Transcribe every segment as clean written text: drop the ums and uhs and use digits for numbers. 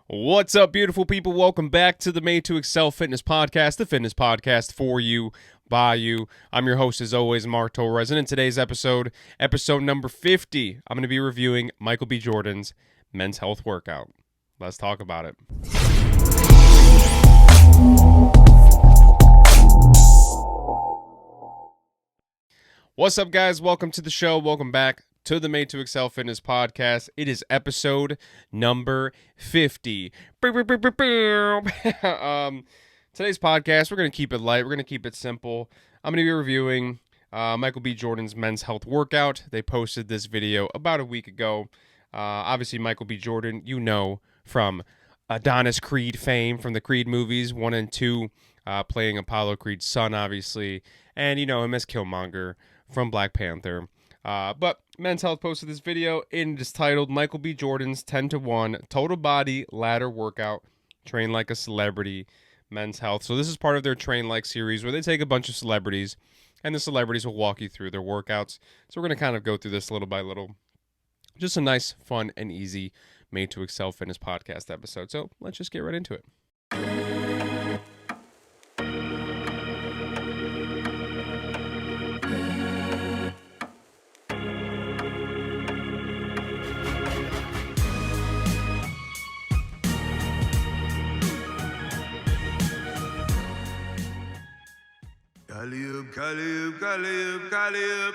What's up, beautiful people? Welcome back to the Made to Excel Fitness Podcast, the fitness podcast for you, by you. I'm your host, as always, Mark Torres, and in today's episode number 50, I'm going to be reviewing Michael B. Jordan's Men's Health Workout. Let's talk about it. What's up, guys? Welcome to the show. Welcome back to the Made to Excel Fitness Podcast. It is episode number 50. Today's podcast, we're going to keep it light. We're going to keep it simple. I'm going to be reviewing Michael B. Jordan's Men's Health Workout. They posted this video about a week ago. Obviously, Michael B. Jordan, you know, from Adonis Creed fame, from the Creed movies 1 and 2, playing Apollo Creed's son, obviously. And you know him as Killmonger from Black Panther. But Men's Health posted this video, and it is titled Michael B. Jordan's 10-to-1 Total Body Ladder Workout, Train Like a Celebrity, Men's Health. So this is part of their Train Like series where they take a bunch of celebrities, and the celebrities will walk you through their workouts. So we're going to kind of go through this little by little. Just a nice, fun, and easy Made to Excel Fitness Podcast episode. So let's just get right into it.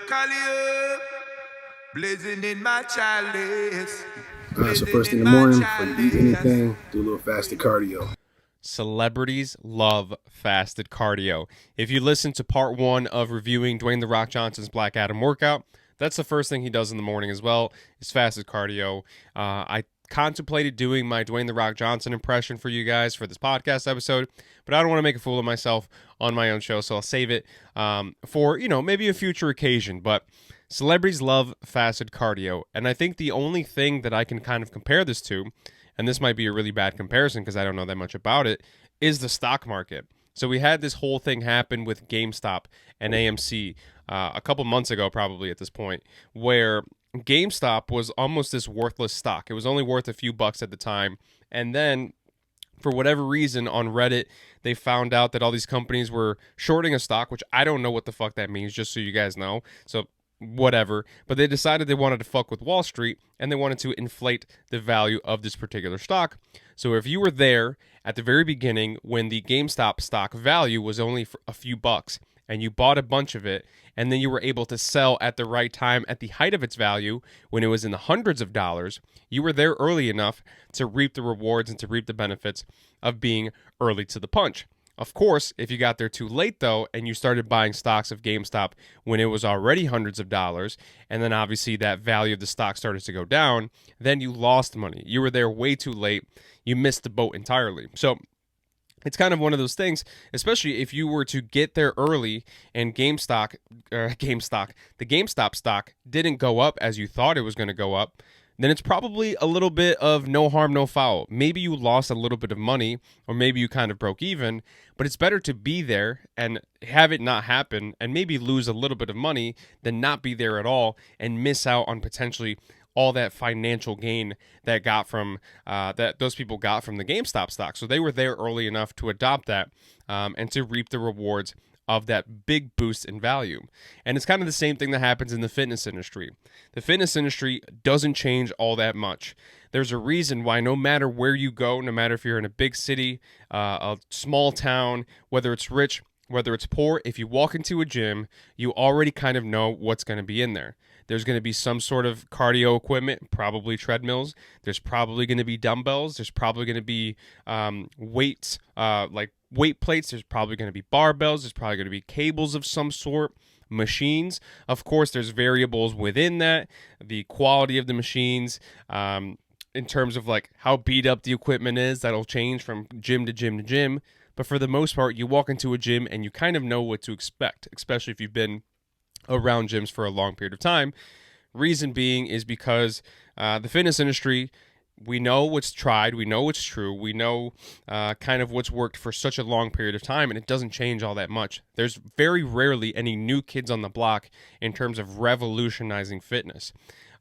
Calliope, blazing in my chalice. So first in the morning, before you eat anything, do a little fasted cardio. Celebrities love fasted cardio. If you listen to part 1 of reviewing Dwayne "The Rock" Johnson's Black Adam workout, that's the first thing he does in the morning as well, is fasted cardio. I contemplated doing my Dwayne "The Rock" Johnson impression for you guys for this podcast episode, but I don't want to make a fool of myself on my own show, so I'll save it for, maybe a future occasion. But celebrities love fasted cardio, and I think the only thing that I can kind of compare this to, and this might be a really bad comparison because I don't know that much about it, is the stock market. So we had this whole thing happen with GameStop and AMC a couple months ago, probably at this point, where GameStop was almost this worthless stock. It was only worth a few bucks at the time. And then, for whatever reason, on Reddit, they found out that all these companies were shorting a stock, which I don't know what the fuck that means, just so you guys know. So, whatever. But they decided they wanted to fuck with Wall Street, and they wanted to inflate the value of this particular stock. So if you were there at the very beginning when the GameStop stock value was only for a few bucks, and you bought a bunch of it, and then you were able to sell at the right time at the height of its value when it was in the hundreds of dollars, you were there early enough to reap the rewards and to reap the benefits of being early to the punch. Of course, if you got there too late, though, and you started buying stocks of GameStop when it was already hundreds of dollars, and then obviously that value of the stock started to go down, then you lost money. You were there way too late. You missed the boat entirely. So it's kind of one of those things, especially if you were to get there early and the GameStop stock didn't go up as you thought it was going to go up, then it's probably a little bit of no harm, no foul. Maybe you lost a little bit of money, or maybe you kind of broke even, but it's better to be there and have it not happen and maybe lose a little bit of money than not be there at all and miss out on potentially all that financial gain that those people got from the GameStop stock. So they were there early enough to adopt that and to reap the rewards of that big boost in value. And it's kind of the same thing that happens in the fitness industry. The fitness industry doesn't change all that much. There's a reason why no matter where you go, no matter if you're in a big city, a small town, whether it's rich, whether it's poor, if you walk into a gym, you already kind of know what's going to be in there. There's going to be some sort of cardio equipment, probably treadmills. There's probably going to be dumbbells. There's probably going to be weights, like weight plates. There's probably going to be barbells. There's probably going to be cables of some sort, machines. Of course, there's variables within that, the quality of the machines, in terms of like how beat up the equipment is. That'll change from gym to gym to gym. But for the most part, you walk into a gym and you kind of know what to expect, especially if you've been around gyms for a long period of time. Reason being is because the fitness industry, we know what's tried, we know what's true, we know kind of what's worked for such a long period of time, and it doesn't change all that much. There's very rarely any new kids on the block in terms of revolutionizing fitness.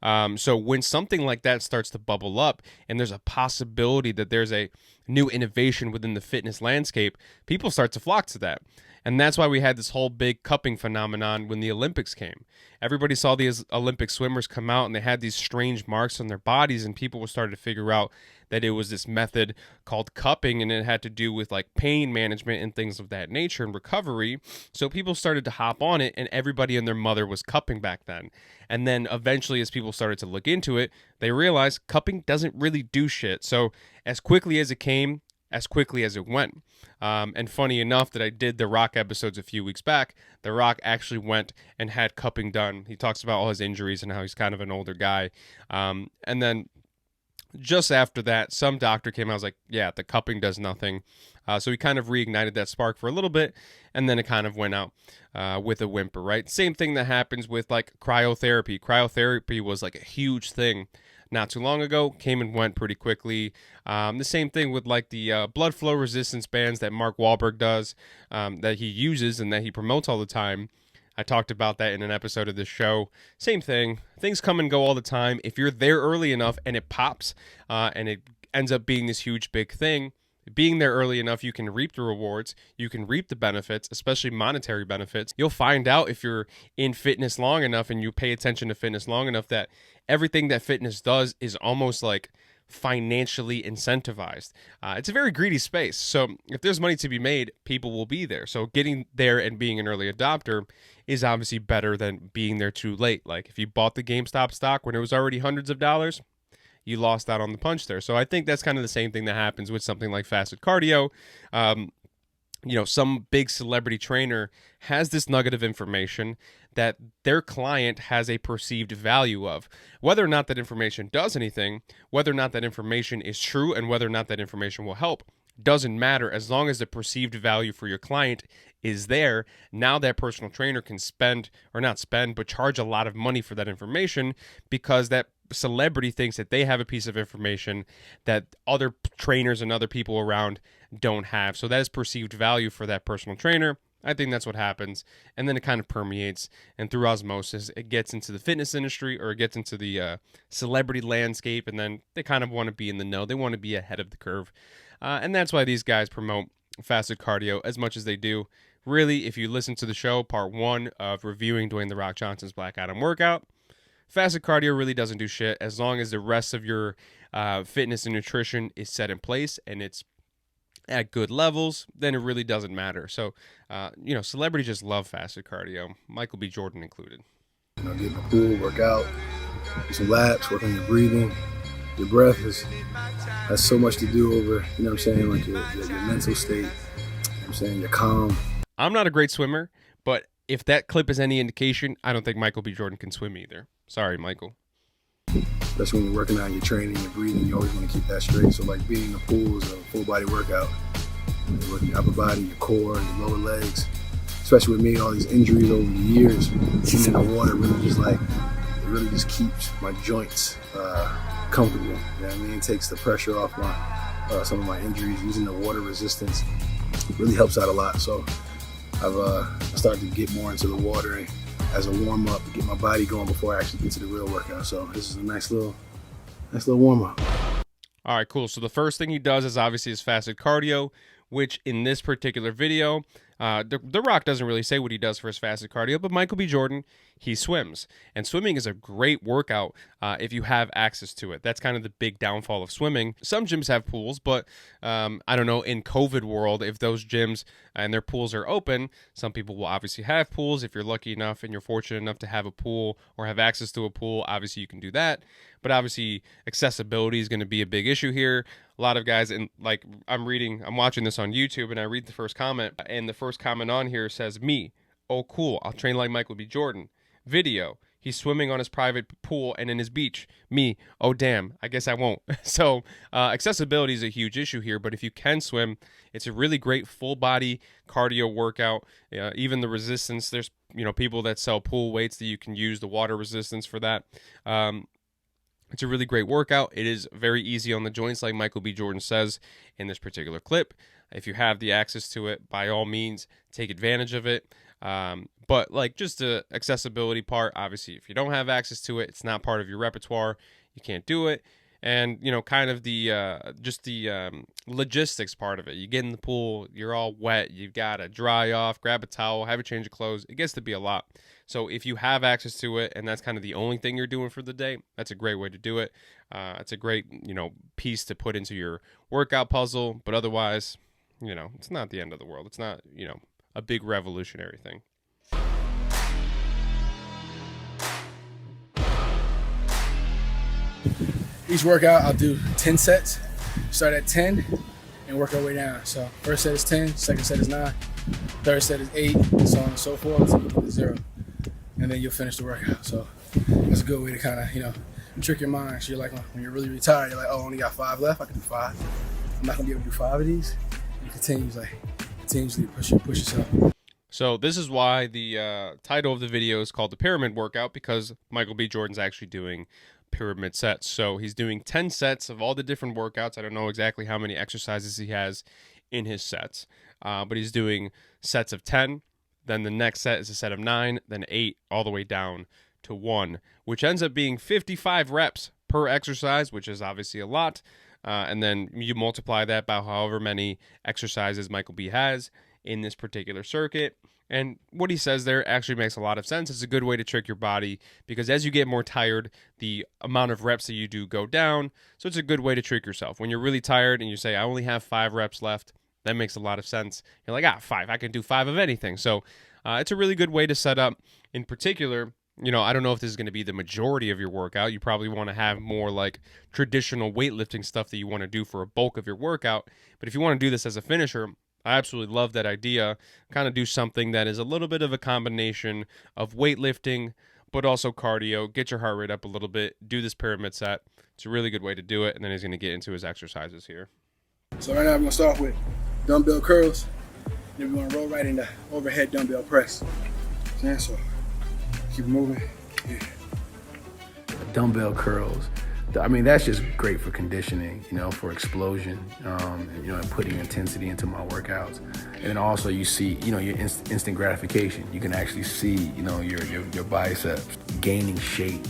So when something like that starts to bubble up and there's a possibility that there's a new innovation within the fitness landscape, people start to flock to that. And that's why we had this whole big cupping phenomenon when the Olympics came. Everybody saw these Olympic swimmers come out and they had these strange marks on their bodies, and people started to figure out that it was this method called cupping, and it had to do with like pain management and things of that nature and recovery. So people started to hop on it, and everybody and their mother was cupping back then. And then eventually, as people started to look into it, they realized cupping doesn't really do shit. So as quickly as it came, as quickly as it went. And funny enough that I did the Rock episodes a few weeks back, The Rock actually went and had cupping done. He talks about all his injuries and how he's kind of an older guy. And then just after that, some doctor came out and was like, yeah, the cupping does nothing. So he kind of reignited that spark for a little bit, and then it kind of went out with a whimper, right? Same thing that happens with like cryotherapy. Cryotherapy was like a huge thing not too long ago, came and went pretty quickly. The same thing with like the blood flow resistance bands that Mark Wahlberg does, that he uses and that he promotes all the time. I talked about that in an episode of this show. Same thing. Things come and go all the time. If you're there early enough and it pops and it ends up being this huge big thing, being there early enough, you can reap the rewards, you can reap the benefits, especially monetary benefits. You'll find out if you're in fitness long enough and you pay attention to fitness long enough that everything that fitness does is almost like financially incentivized. It's a very greedy space. So if there's money to be made, people will be there. So getting there and being an early adopter is obviously better than being there too late. Like if you bought the GameStop stock when it was already hundreds of dollars, you lost out on the punch there. So I think that's kind of the same thing that happens with something like fasted cardio. Some big celebrity trainer has this nugget of information that their client has a perceived value of. Whether or not that information does anything, whether or not that information is true, and whether or not that information will help, doesn't matter as long as the perceived value for your client is there. Now that personal trainer can charge a lot of money for that information because that celebrity thinks that they have a piece of information that other trainers and other people around don't have. So that is perceived value for that personal trainer. I think that's what happens. And then it kind of permeates, and through osmosis, it gets into the fitness industry, or it gets into the celebrity landscape, and then they kind of want to be in the know. They want to be ahead of the curve. And that's why these guys promote fasted cardio as much as they do. Really, if you listen to the show, part 1 of reviewing Dwayne "The Rock" Johnson's Black Adam workout, fasted cardio really doesn't do shit as long as the rest of your fitness and nutrition is set in place and it's at good levels, then it really doesn't matter. So, celebrities just love fasted cardio, Michael B. Jordan included. Get in the pool, work out, do some laps, work on your breathing. Your breath has so much to do over, like your mental state, you're calm. I'm not a great swimmer, but if that clip is any indication, I don't think Michael B. Jordan can swim either. Sorry, Michael. Especially when you're working out, your training, your breathing, you always want to keep that straight. So like being in the pool is a full body workout. You're working your upper body, your core, your lower legs. Especially with me, all these injuries over the years, being in the water really just keeps my joints comfortable. You know what I mean? It takes the pressure off some of my injuries. Using the water resistance really helps out a lot. So I've started to get more into the water as a warm up to get my body going before I actually get to the real workout. So this is a nice little warm up. All right, cool. So the first thing he does is obviously his fasted cardio, which in this particular video, the Rock doesn't really say what he does for his fasted cardio, but Michael B. Jordan, he swims. And swimming is a great workout if you have access to it. That's kind of the big downfall of swimming. Some gyms have pools, but I don't know, in COVID world, if those gyms and their pools are open, some people will obviously have pools. If you're lucky enough and you're fortunate enough to have a pool or have access to a pool, obviously you can do that. But obviously accessibility is going to be a big issue here. A lot of guys, and like I'm watching this on YouTube, and I read the first comment, and the first comment on here says, "Me, oh cool, I'll train like Michael B. Jordan. Video, he's swimming on his private pool and in his beach. Me, oh damn, I guess I won't." So accessibility is a huge issue here, but if you can swim, it's a really great full body cardio workout. Even the resistance, there's people that sell pool weights that you can use, the water resistance for that. It's a really great workout. It is very easy on the joints, like Michael B. Jordan says in this particular clip. If you have the access to it, by all means, take advantage of it. But like just the accessibility part, obviously, if you don't have access to it, it's not part of your repertoire. You can't do it. And kind of the just the logistics part of it. You get in the pool, you're all wet, you've got to dry off, grab a towel, have a change of clothes. It gets to be a lot. So if you have access to it, and that's kind of the only thing you're doing for the day, that's a great way to do it. It's a great piece to put into your workout puzzle. But otherwise, it's not the end of the world. It's not a big revolutionary thing. Each workout, I'll do 10 sets. Start at 10 and work our way down. So first set is 10, second set is 9, third set is 8, so on and so forth until you get to 0. And then you'll finish the workout. So that's a good way to kind of, trick your mind. So you're like, when you're really tired, you're like, oh, I only got 5 left. I can do 5. I'm not gonna be able to do 5 of these. You continuously push yourself. So this is why the title of the video is called the Pyramid Workout, because Michael B. Jordan's actually doing pyramid sets. So he's doing 10 sets of all the different workouts. I don't know exactly how many exercises he has in his sets, but he's doing sets of 10. Then the next set is a set of 9, then 8, all the way down to 1, which ends up being 55 reps per exercise, which is obviously a lot. And then you multiply that by however many exercises Michael B. has in this particular circuit. And what he says there actually makes a lot of sense. It's a good way to trick your body, because as you get more tired, the amount of reps that you do go down. So it's a good way to trick yourself. When you're really tired and you say, I only have 5 reps left, that makes a lot of sense. You're like, 5, I can do 5 of anything. So it's a really good way to set up. In particular, I don't know if this is going to be the majority of your workout. You probably want to have more like traditional weightlifting stuff that you want to do for a bulk of your workout. But if you want to do this as a finisher, I absolutely love that idea. Kind of do something that is a little bit of a combination of weightlifting, but also cardio. Get your heart rate up a little bit. Do this pyramid set. It's a really good way to do it. And then he's going to get into his exercises here. So right now we're going to start with dumbbell curls. Then we're going to roll right into overhead dumbbell press. So keep moving. Yeah. Dumbbell curls. I mean, that's just great for conditioning, for explosion, and putting intensity into my workouts. And then also you see, your instant gratification. You can actually see, your biceps gaining shape.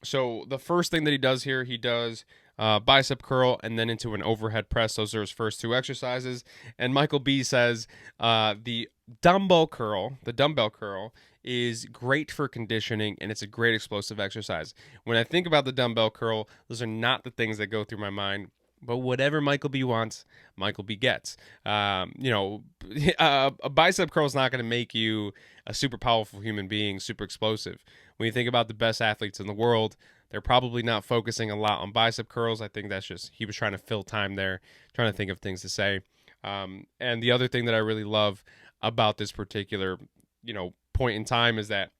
So the first thing that he does here, he does bicep curl and then into an overhead press. Those are his first 2 exercises. And Michael B says the dumbbell curl is great for conditioning, and it's a great explosive exercise. When I think about the dumbbell curl, those are not the things that go through my mind. But whatever Michael B wants, Michael B gets. A bicep curl is not going to make you a super powerful human being, super explosive. When you think about the best athletes in the world, they're probably not focusing a lot on bicep curls. I think that's just, he was trying to fill time there, trying to think of things to say. And the other thing that I really love about this particular, point in time is that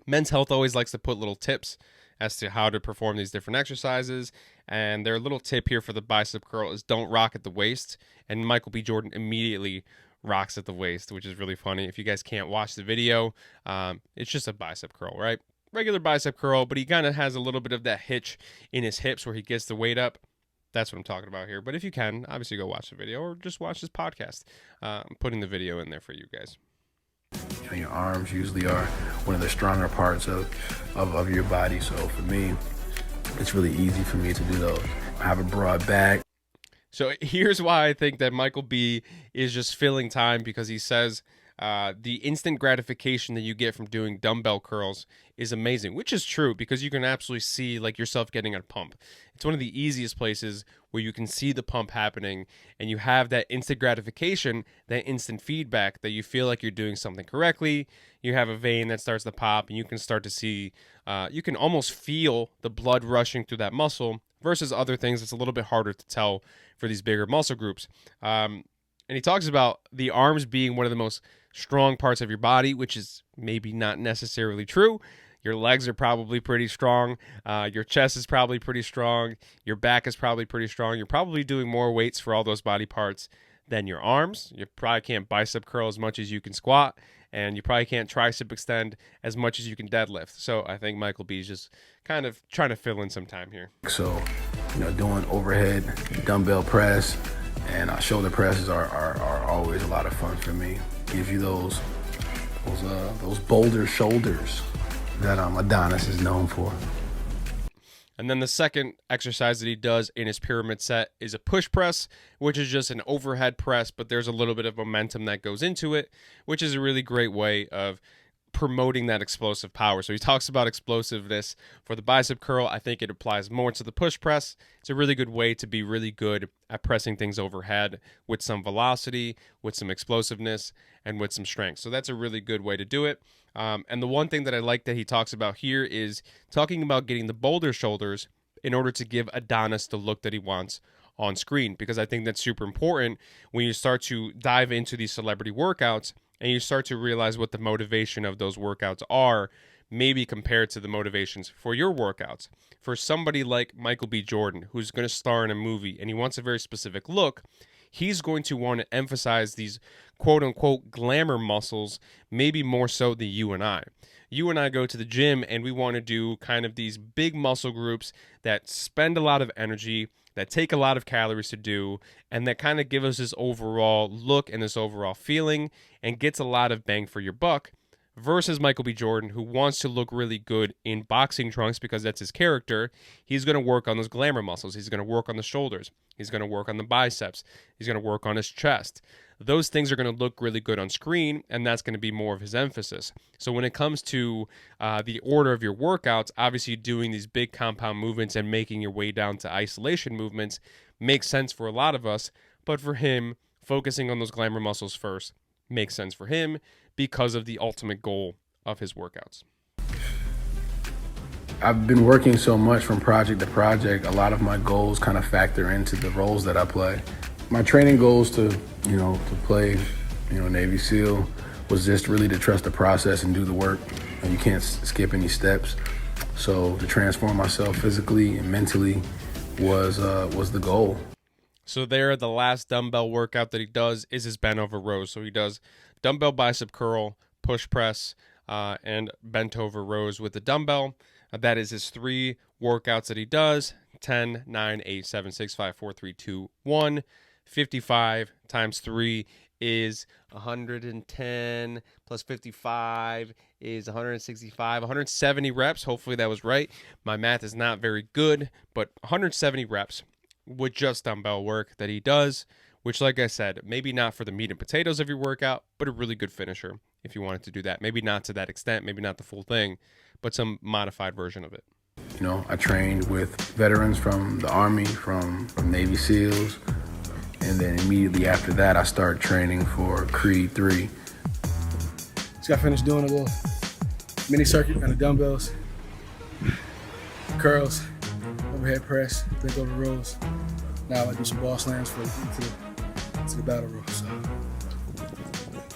Men's Health always likes to put little tips as to how to perform these different exercises. And their little tip here for the bicep curl is don't rock at the waist. And Michael B. Jordan immediately rocks at the waist, which is really funny. If you guys can't watch the video, it's just a bicep curl, right? Regular bicep curl, but he kind of has a little bit of that hitch in his hips where he gets the weight up. That's what I'm talking about here. But if you can, obviously go watch the video or just watch this podcast. I'm putting the video in there for you guys. Your arms usually are one of the stronger parts of your body. So for me, it's really easy for me to do those. I have a broad back. So here's why I think that Michael B is just filling time, because he says the instant gratification that you get from doing dumbbell curls is amazing, which is true, because you can absolutely see like yourself getting a pump. It's one of the easiest places where you can see the pump happening, and you have that instant gratification, that instant feedback that you feel like you're doing something correctly. You have a vein that starts to pop, and you can start to see, you can almost feel the blood rushing through that muscle, versus other things it's a little bit harder to tell for these bigger muscle groups. And he talks about the arms being one of the most strong parts of your body, which is maybe not necessarily true. Your legs are probably pretty strong. Your chest is probably pretty strong. Your back is probably pretty strong. You're probably doing more weights for all those body parts than your arms. You probably can't bicep curl as much as you can squat, and you probably can't tricep extend as much as you can deadlift. So I think Michael B is just kind of trying to fill in some time here. So, doing overhead dumbbell press and shoulder presses are always a lot of fun for me. gives you those boulder shoulders that Adonis is known for. And then the second exercise that he does in his pyramid set is a push press, which is just an overhead press, but there's a little bit of momentum that goes into it, which is a really great way of promoting that explosive power. So he talks about explosiveness for the bicep curl. I think it applies more to the push press. It's a really good way to be really good at pressing things overhead with some velocity, with some explosiveness, and with some strength. So that's a really good way to do it. And the one thing that I like that he talks about here is talking about getting the boulder shoulders in order to give Adonis the look that he wants on screen, because I think that's super important when you start to dive into these celebrity workouts and you start to realize what the motivation of those workouts are, maybe compared to the motivations for your workouts. For somebody like Michael B. Jordan, who's going to star in a movie and he wants a very specific look, he's going to want to emphasize these quote-unquote glamour muscles, maybe more so than you and I. You and I go to the gym and we want to do kind of these big muscle groups that spend a lot of energy, that take a lot of calories to do, and that kind of give us this overall look and this overall feeling and gets a lot of bang for your buck, versus Michael B. Jordan, who wants to look really good in boxing trunks because that's his character. He's going to work on those glamour muscles. He's going to work on the shoulders. He's going to work on the biceps. He's going to work on his chest. Those things are going to look really good on screen, and that's going to be more of his emphasis. So when it comes to the order of your workouts, obviously doing these big compound movements and making your way down to isolation movements makes sense for a lot of us, but for him, focusing on those glamour muscles first makes sense for him because of the ultimate goal of his workouts. I've been working so much from project to project, a lot of my goals kind of factor into the roles that I play. My training goals to play, Navy SEAL was just really to trust the process and do the work, and you can't skip any steps. So to transform myself physically and mentally was the goal. So there, the last dumbbell workout that he does is his bent over rows. So he does dumbbell bicep curl, push press, and bent over rows with the dumbbell. That is his 3 workouts that he does: 10, 9, 8, 7, 6, 5, 4, 3, 2, 1. 55 times 3 is 110 plus 55 is 165, 170 reps. Hopefully that was right. My math is not very good, but 170 reps with just dumbbell work that he does, which, like I said, maybe not for the meat and potatoes of your workout, but a really good finisher if you wanted to do that. Maybe not to that extent, maybe not the full thing, but some modified version of it. I trained with veterans from the Army, from Navy SEALs, and then immediately after that, I started training for Creed 3. Just got finished doing a little mini circuit on the dumbbells, curls, overhead press, bent over rows. Now I do some ball slams to the battle row. So.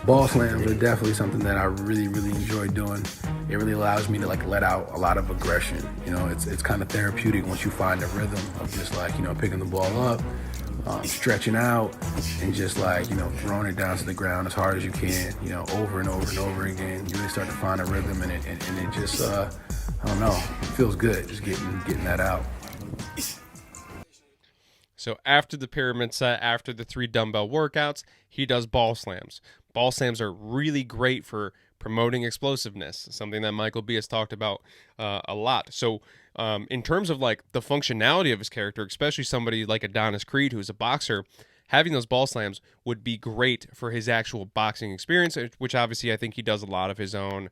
Ball slams are definitely something that I really, really enjoy doing. It really allows me to let out a lot of aggression. It's kind of therapeutic once you find a rhythm of just picking the ball up, stretching out, and just throwing it down to the ground as hard as you can, over and over and over again. You really start to find a rhythm in it, and it just, I don't know, it feels good just getting that out. So after the pyramid set, after the 3 dumbbell workouts, he does ball slams. Ball slams are really great for promoting explosiveness, something that Michael B has talked about a lot. So in terms of the functionality of his character, especially somebody like Adonis Creed, who's a boxer, having those ball slams would be great for his actual boxing experience, which obviously I think he does a lot of his own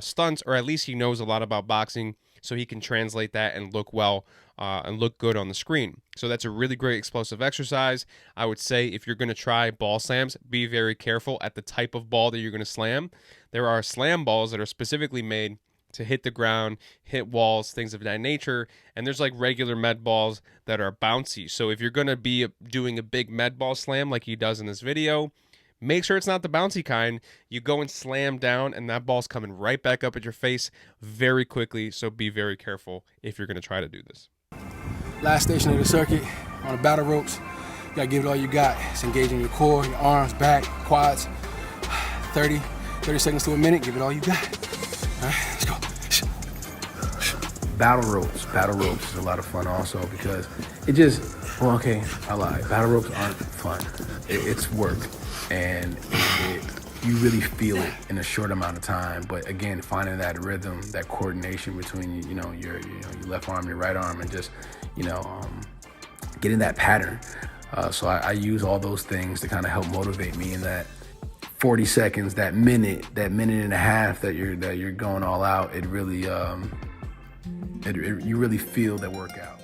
stunts, or at least he knows a lot about boxing, so he can translate that and look well and look good on the screen. So that's a really great explosive exercise. I would say if you're going to try ball slams, be very careful at the type of ball that you're going to slam. There are slam balls that are specifically made to hit the ground, hit walls, things of that nature, and there's regular med balls that are bouncy. So if you're going to be doing a big med ball slam like he does in this video, make sure it's not the bouncy kind. You go and slam down, and that ball's coming right back up at your face very quickly, so be very careful if you're going to try to do this. Last station of the circuit, on the battle ropes, you gotta give it all you got. It's engaging your core, your arms, back, quads. 30 seconds to a minute, give it all you got. All right, let's go. Battle ropes is a lot of fun also because I lied. Battle ropes aren't fun. It's work, and you really feel it in a short amount of time. But again, finding that rhythm, that coordination between your left arm, your right arm, and just getting that pattern. So I use all those things to kind of help motivate me in that 40 seconds, that minute and a half that you're going all out. It really you really feel that workout.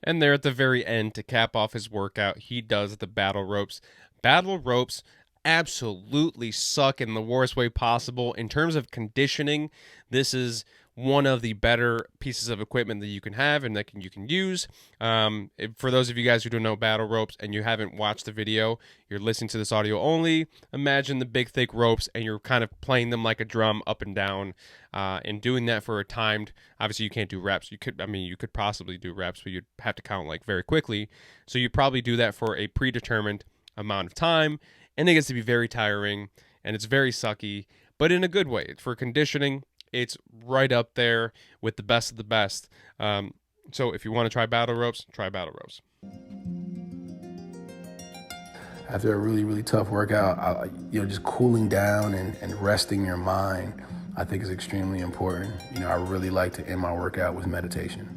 And there at the very end, to cap off his workout, he does the battle ropes. Battle ropes absolutely suck in the worst way possible. In terms of conditioning, this is one of the better pieces of equipment that you can have and that you can use. For those of you guys who don't know battle ropes and you haven't watched the video, you're listening to this audio only, imagine the big thick ropes and you're kind of playing them like a drum up and down, and doing that for a timed, obviously you can't do reps. You could possibly do reps, but you'd have to count like very quickly. So you probably do that for a predetermined amount of time, and it gets to be very tiring and it's very sucky, but in a good way. For conditioning, it's right up there with the best of the best. So if you want to try battle ropes, try battle ropes. After a really, really tough workout, just cooling down and resting your mind, I think is extremely important. I really like to end my workout with meditation.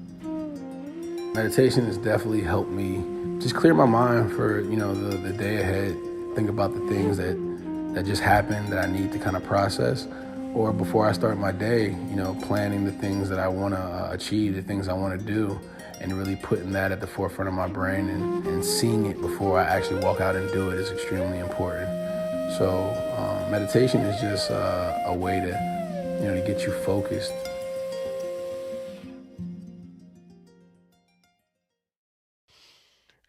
Meditation has definitely helped me just clear my mind for, the day ahead. Think about the things that just happened that I need to kind of process. Or before I start my day, planning the things that I want to achieve, the things I want to do, and really putting that at the forefront of my brain and seeing it before I actually walk out and do it is extremely important. So meditation is just a way to get you focused.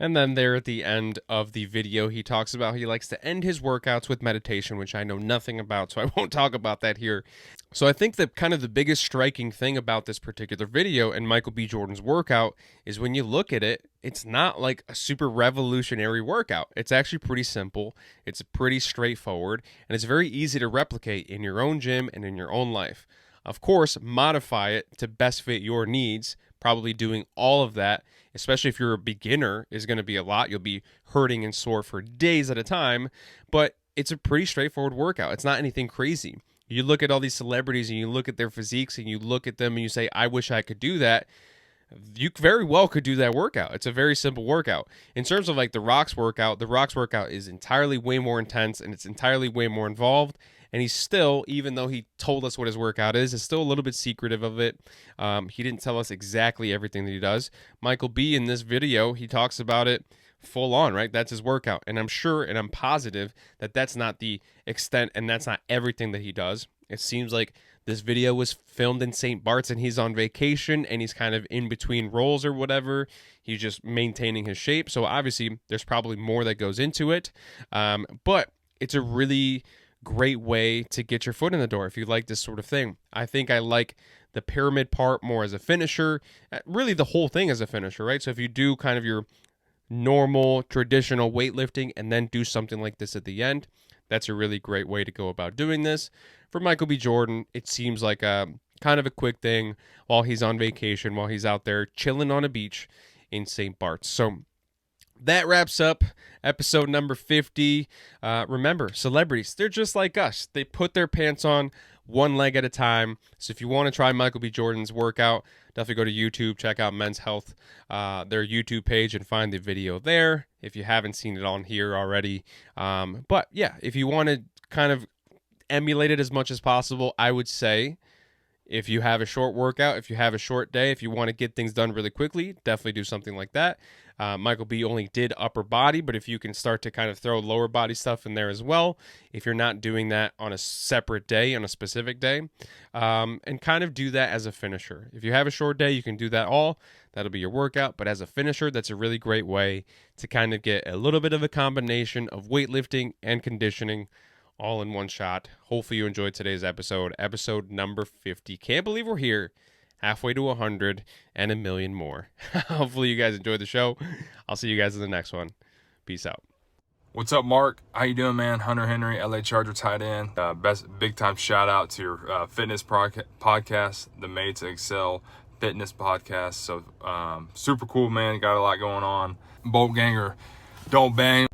And then there at the end of the video, he talks about how he likes to end his workouts with meditation, which I know nothing about, so I won't talk about that here. So I think that kind of the biggest striking thing about this particular video and Michael B. Jordan's workout is when you look at it, it's not like a super revolutionary workout. It's actually pretty simple. It's pretty straightforward, and it's very easy to replicate in your own gym and in your own life. Of course, modify it to best fit your needs. Probably doing all of that, especially if you're a beginner, is going to be a lot. You'll be hurting and sore for days at a time, but it's a pretty straightforward workout. It's not anything crazy. You look at all these celebrities and you look at their physiques and you look at them and you say, I wish I could do that. You very well could do that workout. It's a very simple workout. In terms of like the Rock's workout is entirely way more intense and it's entirely way more involved. And he's still, even though he told us what his workout is still a little bit secretive of it. He didn't tell us exactly everything that he does. Michael B. in this video, he talks about it full on, right? That's his workout. And I'm sure and I'm positive that that's not the extent and that's not everything that he does. It seems like this video was filmed in St. Bart's and he's on vacation and he's kind of in between roles or whatever. He's just maintaining his shape. So obviously there's probably more that goes into it. But it's a really great way to get your foot in the door if you like this sort of thing. I think I like the pyramid part more as a finisher, really the whole thing as a finisher, right? So if you do kind of your normal traditional weightlifting and then do something like this at the end, that's a really great way to go about doing this. For Michael B. Jordan, it seems like a kind of a quick thing while he's on vacation, while he's out there chilling on a beach in St. Bart's. So that wraps up episode number 50. Remember, celebrities, they're just like us. They put their pants on one leg at a time. So if you want to try Michael B. Jordan's workout, definitely go to YouTube, check out Men's Health, their YouTube page, and find the video there if you haven't seen it on here already. But yeah, if you want to kind of emulate it as much as possible, I would say if you have a short workout, if you have a short day, if you want to get things done really quickly, definitely do something like that. Michael B. only did upper body, but if you can start to kind of throw lower body stuff in there as well, if you're not doing that on a separate day, on a specific day, and kind of do that as a finisher. If you have a short day, you can do that all. That'll be your workout. But as a finisher, that's a really great way to kind of get a little bit of a combination of weightlifting and conditioning all in one shot. Hopefully you enjoyed today's episode number 50. Can't believe we're here, halfway to 100 and a million more. Hopefully you guys enjoyed the show. I'll see you guys in the next one. Peace out. What's up, Mark? How you doing, man? Hunter Henry, LA Charger tight end. Best big time shout out to your fitness podcast, the Made to Excel Fitness podcast. So super cool, man. Got a lot going on. Bolt Ganger, don't bang.